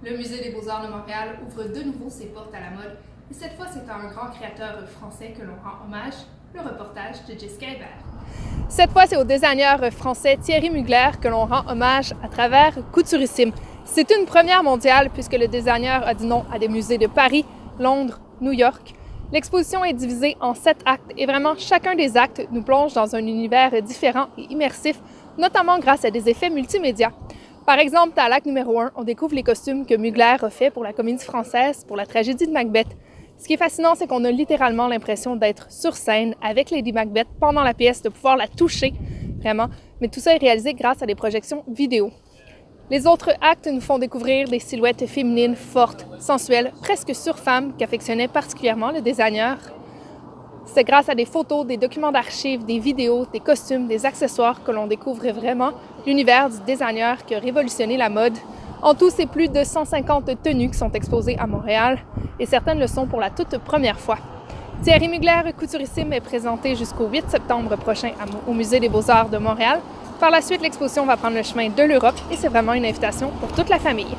Le Musée des Beaux-Arts de Montréal ouvre de nouveau ses portes à la mode et cette fois c'est à un grand créateur français que l'on rend hommage, le reportage de Jessica Hébert. Cette fois, c'est au designer français Thierry Mugler que l'on rend hommage à travers Couturissime. C'est une première mondiale puisque le designer a dit non à des musées de Paris, Londres, New York. L'exposition est divisée en 7 actes et vraiment chacun des actes nous plonge dans un univers différent et immersif, notamment grâce à des effets multimédia. Par exemple, à l'acte numéro 1, on découvre les costumes que Mugler a fait pour la Comédie Française pour la tragédie de Macbeth. Ce qui est fascinant, c'est qu'on a littéralement l'impression d'être sur scène avec Lady Macbeth pendant la pièce, de pouvoir la toucher, vraiment. Mais tout ça est réalisé grâce à des projections vidéo. Les autres actes nous font découvrir des silhouettes féminines fortes, sensuelles, presque sur-femmes qu'affectionnait particulièrement le designer. C'est grâce à des photos, des documents d'archives, des vidéos, des costumes, des accessoires que l'on découvre vraiment l'univers du designer qui a révolutionné la mode. En tout, c'est plus de 150 tenues qui sont exposées à Montréal et certaines le sont pour la toute première fois. Thierry Mugler Couturissime est présenté jusqu'au 8 septembre prochain au Musée des Beaux-Arts de Montréal. Par la suite, l'exposition va prendre le chemin de l'Europe et c'est vraiment une invitation pour toute la famille.